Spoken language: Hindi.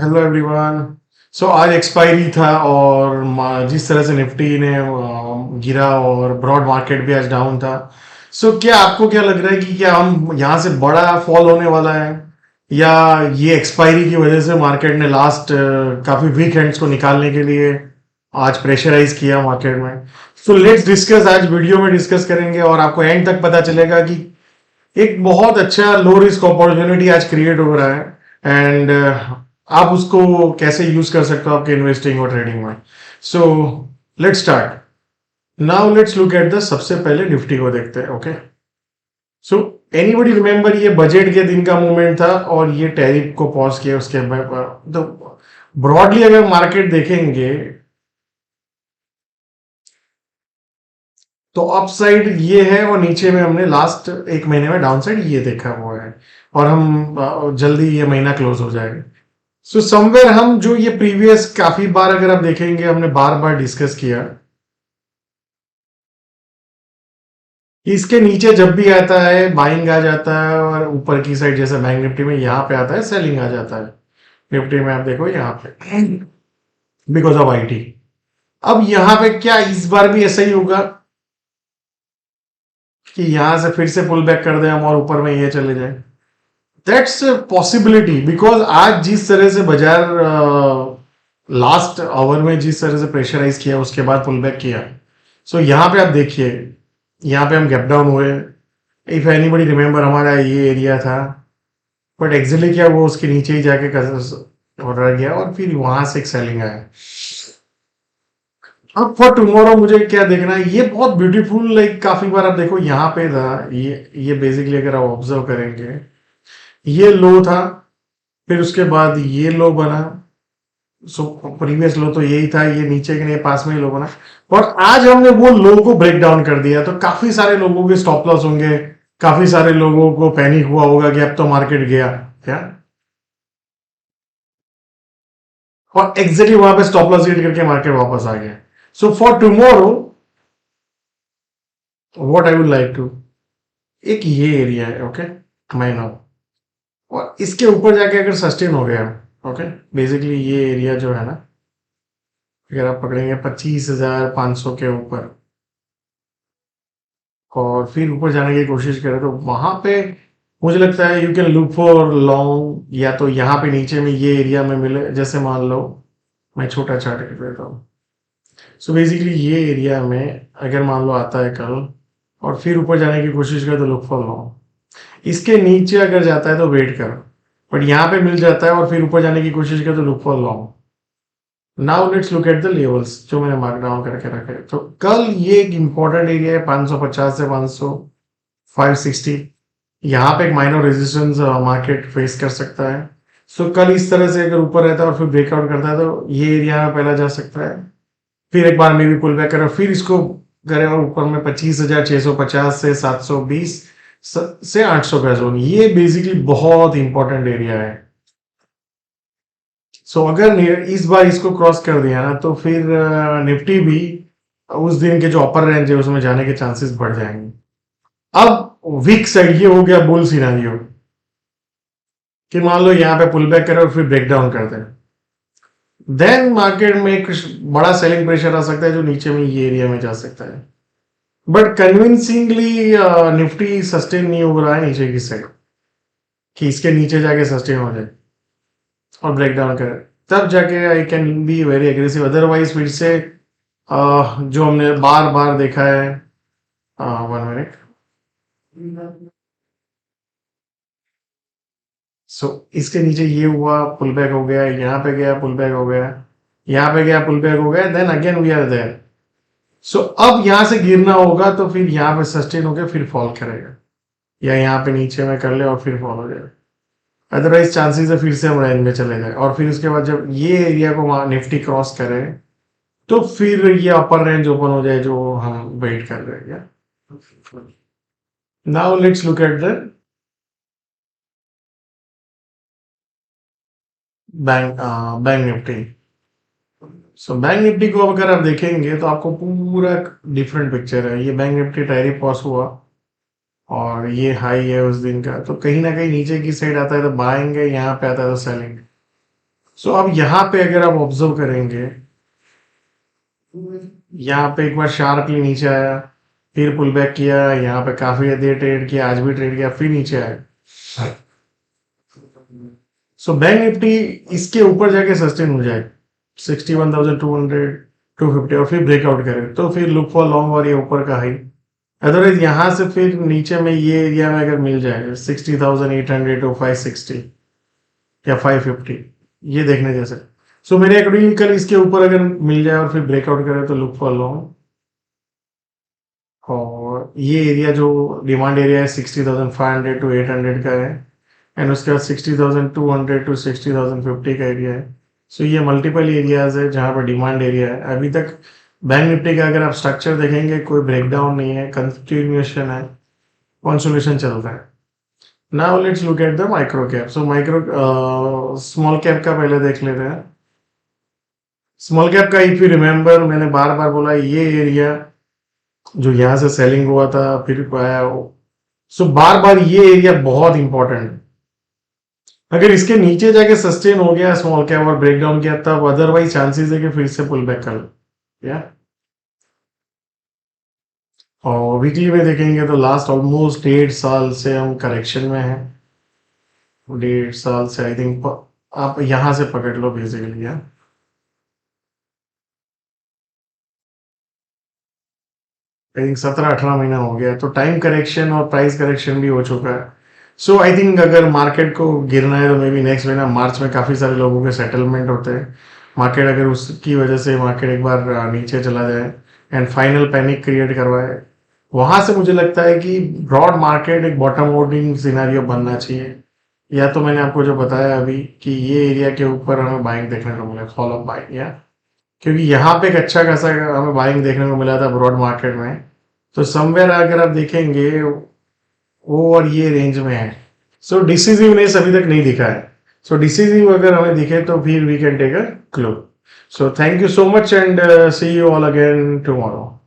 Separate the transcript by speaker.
Speaker 1: Hello everyone. सो आज एक्सपायरी था और जिस तरह से निफ्टी ने गिरा और ब्रॉड मार्केट भी आज डाउन था। क्या आपको क्या लग रहा है कि क्या हम यहाँ से बड़ा फॉल होने वाला है या ये एक्सपायरी की वजह से मार्केट ने लास्ट काफी वीक हैंड्स को निकालने के लिए आज प्रेशराइज किया मार्केट में। लेट्स डिस्कस, आज वीडियो में डिस्कस करेंगे और आपको एंड तक पता चलेगा कि एक बहुत अच्छा लो रिस्क अपॉर्चुनिटी आज क्रिएट हो रहा है एंड आप उसको कैसे यूज कर सकते हो आपके इन्वेस्टिंग और ट्रेडिंग में। So let's start. Now let's look at the सबसे पहले निफ्टी को देखते हैं। ओके, सो एनीबडी रिमेंबर ये बजट के दिन का मूवमेंट था और ये टैरिफ को पॉज किया उसके बाद। तो ब्रॉडली अगर मार्केट देखेंगे तो अपसाइड ये है और नीचे में हमने लास्ट एक महीने में डाउन साइड ये देखा हुआ है और हम जल्दी ये महीना क्लोज हो जाएगा। समवेयर हम जो ये प्रीवियस काफी बार अगर आप देखेंगे हमने बार बार डिस्कस किया, इसके नीचे जब भी आता है बाइंग आ जाता है और ऊपर की साइड जैसे बैंक निफ्टी में यहाँ पे आता है सेलिंग आ जाता है। निफ्टी में आप देखो यहाँ पे बिकॉज ऑफ आईटी। अब यहाँ पे क्या इस बार भी ऐसा ही होगा कि यहां से फिर से पुल बैक कर दे हम और ऊपर में ये चले जाए? दैट्स पॉसिबिलिटी बिकॉज आज जिस तरह से बाजार लास्ट आवर में जिस तरह से प्रेशराइज किया उसके बाद पुल बैक किया। यहाँ पे आप देखिए, यहाँ पे हम गैप डाउन हुए। इफ एनीबडी रिमेंबर हमारा ये एरिया था बट एक्चुअली क्या वो उसके नीचे ही जाके रह गया और फिर वहां से एक सेलिंग आया। अब फॉर टुमारो मुझे क्या देखना है, ये बहुत ब्यूटीफुल लाइक काफी बार आप देखो यहाँ पे था ये बेसिकली अगर आप ऑब्जर्व करेंगे ये लो था, फिर उसके बाद ये लो बना। प्रीवियस लो तो यही था, ये नीचे के नहीं पास में ही लो बना और आज हमने वो लो को ब्रेक डाउन कर दिया। तो काफी सारे लोगों के स्टॉप लॉस होंगे, काफी सारे लोगों को पैनिक हुआ होगा कि अब तो मार्केट गया क्या, और एग्जैक्टली वहां पे स्टॉप लॉस हिट करके मार्केट वापस आ गया। For tomorrow what I would like to, एक ये एरिया है ओके महीना, और इसके ऊपर जाके अगर सस्टेन हो गया ओके, बेसिकली ये एरिया जो है ना अगर आप पकड़ेंगे 25,500 के ऊपर और फिर ऊपर जाने की कोशिश करें तो वहां पे मुझे लगता है you can look for long, या तो यहाँ पे नीचे में ये एरिया में मिले। जैसे मान लो मैं छोटा चार्ट कर देता हूँ। बेसिकली ये एरिया में अगर मान लो आता है कल और फिर ऊपर जाने की कोशिश करे तो लुक फॉर लॉन्ग। इसके नीचे अगर जाता है तो वेट करो, बट यहाँ पे मिल जाता है और फिर ऊपर जाने की कोशिश करे तो look for long. Now let's look at the levels जो मैंने मार्क डाउन करके रखे। तो कल ये एक इंपॉर्टेंट एरिया है 550 से 560। यहाँ पे एक माइनर रेजिस्टेंस मार्केट फेस कर सकता है। कल इस तरह से अगर ऊपर रहता है और फिर ब्रेकआउट करता है तो ये एरिया में पहला जा सकता है, फिर एक बार में भी पुल बैक करे फिर इसको करे और ऊपर में 25,650 से 720 से 800 का जोन, ये बेसिकली बहुत इंपॉर्टेंट एरिया है। अगर इस बार इसको क्रॉस कर दिया ना तो फिर निफ्टी भी उस दिन के जो अपर रेंज है उसमें जाने के चांसेस बढ़ जाएंगे। अब वीक साइड ये हो गया बुल सिनेरियो कि मान लो यहाँ पे पुल बैक करे और फिर ब्रेक डाउन करते हैं, देन मार्केट में एक बड़ा सेलिंग प्रेशर आ सकता है जो नीचे में ये एरिया में जा सकता है। बट कन्विंसिंगली निफ्टी सस्टेन नहीं हो रहा है नीचे की साइड कि इसके नीचे जाके सस्टेन हो जाए और ब्रेक डाउन करे, तब जाके I can be very aggressive. Otherwise फिर से जो हमने बार बार देखा है, 1 मिनट। इसके नीचे ये हुआ पुल बैक हो गया, यहाँ पे गया पुल बैक हो गया, यहाँ पे गया पुल बैक हो गया, then again we are there. अब यहां से गिरना होगा तो फिर यहाँ पे सस्टेन हो गया फिर फॉल करेगा, या यहाँ पे नीचे में कर ले और फिर फॉल हो जाएगा। अदरवाइज चांसेस है फिर से हम रेंज में चले जाए और फिर उसके बाद जब ये एरिया को निफ्टी क्रॉस करे तो फिर ये अपर रेंज ओपन हो जाए जो हम वेट कर रहे हैं। Now let's look at the bank Nifty. Bank Nifty को अगर आप देखेंगे तो आपको पूरा डिफरेंट पिक्चर है। ये बैंक निफ्टी टैरिफ पास हुआ और ये हाई है उस दिन का, तो कहीं ना कहीं नीचे की साइड आता है तो बाइंग है, यहाँ पे आता है तो सेलिंग। सो अब यहाँ पे अगर आप ऑब्जर्व करेंगे, यहाँ पे एक बार शार्पली नीचे आया, फिर पुल बैक किया, यहाँ पे काफी देर ट्रेड किया, आज भी ट्रेड किया, फिर नीचे आया। सो बैंक निफ्टी इसके ऊपर जाके सस्टेन हो जाए 61,200 250 और फिर ब्रेकआउट करे तो फिर लुक फॉर लॉन्ग और ये ऊपर का हाई। अदरवाइज यहाँ से फिर नीचे में ये एरिया में अगर मिल जाए 60,800 टू 560 या 550, ये देखने जैसे। सो मेरे अकॉर्डिंग कल इसके ऊपर अगर मिल जाए और फिर ब्रेकआउट करे तो लुक फॉर लॉन्ग। और ये एरिया जो डिमांड एरिया है 60,500 टू 800 का है, एंड उसके बाद 60,200 टू 60,050 का एरिया है। सो ये मल्टीपल एरियाज है जहाँ पर डिमांड एरिया है। अभी तक बैंक निफ्टी का अगर आप स्ट्रक्चर देखेंगे कोई ब्रेकडाउन नहीं है, कंटिन्यूएशन है, कंसोलिडेशन चल रहा है। Now let's look at the micro cap. So micro small cap का पहले देख लेते हैं। स्मॉल कैप का इफ यू रिमेंबर मैंने बार बार बोला ये एरिया जो यहाँ से सेलिंग हुआ था फिर आया, सो बार बार ये एरिया बहुत इंपॉर्टेंट। अगर इसके नीचे जाके सस्टेन हो गया स्मॉल कैप और ब्रेकडाउन किया तब अदरवाइज चांसेस है कि फिर से पुल बैक कर लो। या और वीकली में देखेंगे तो लास्ट ऑलमोस्ट 1.5 साल से हम करेक्शन में हैं। 1.5 साल से आई थिंक आप यहां से पकड़ लो बेसिकली। या आई थिंक 17-18 महीना हो गया, तो टाइम करेक्शन और प्राइस करेक्शन भी हो चुका है। सो आई थिंक अगर मार्केट को गिरना है तो मे बी नेक्स्ट महीना मार्च में काफ़ी सारे लोगों के सेटलमेंट होते हैं। मार्केट अगर उसकी वजह से मार्केट एक बार नीचे चला जाए एंड फाइनल पैनिक क्रिएट करवाए, वहां से मुझे लगता है कि ब्रॉड मार्केट एक बॉटम आउटिंग सिनेरियो बनना चाहिए। या तो मैंने आपको जो बताया अभी कि ये एरिया के ऊपर हमें बाइंग देखने को मिले, फॉलो बाइंग। या क्योंकि यहाँ पे एक अच्छा खासा हमें बाइंग देखने को मिला था ब्रॉड मार्केट में, तो समवेयर अगर आप देखेंगे वो और ये रेंज में है। सो डिसिसिवनेस अभी तक नहीं दिखा है। सो डिसिसिव अगर हमें दिखे तो फिर we can take a clue. So thank you so much and see you all again tomorrow.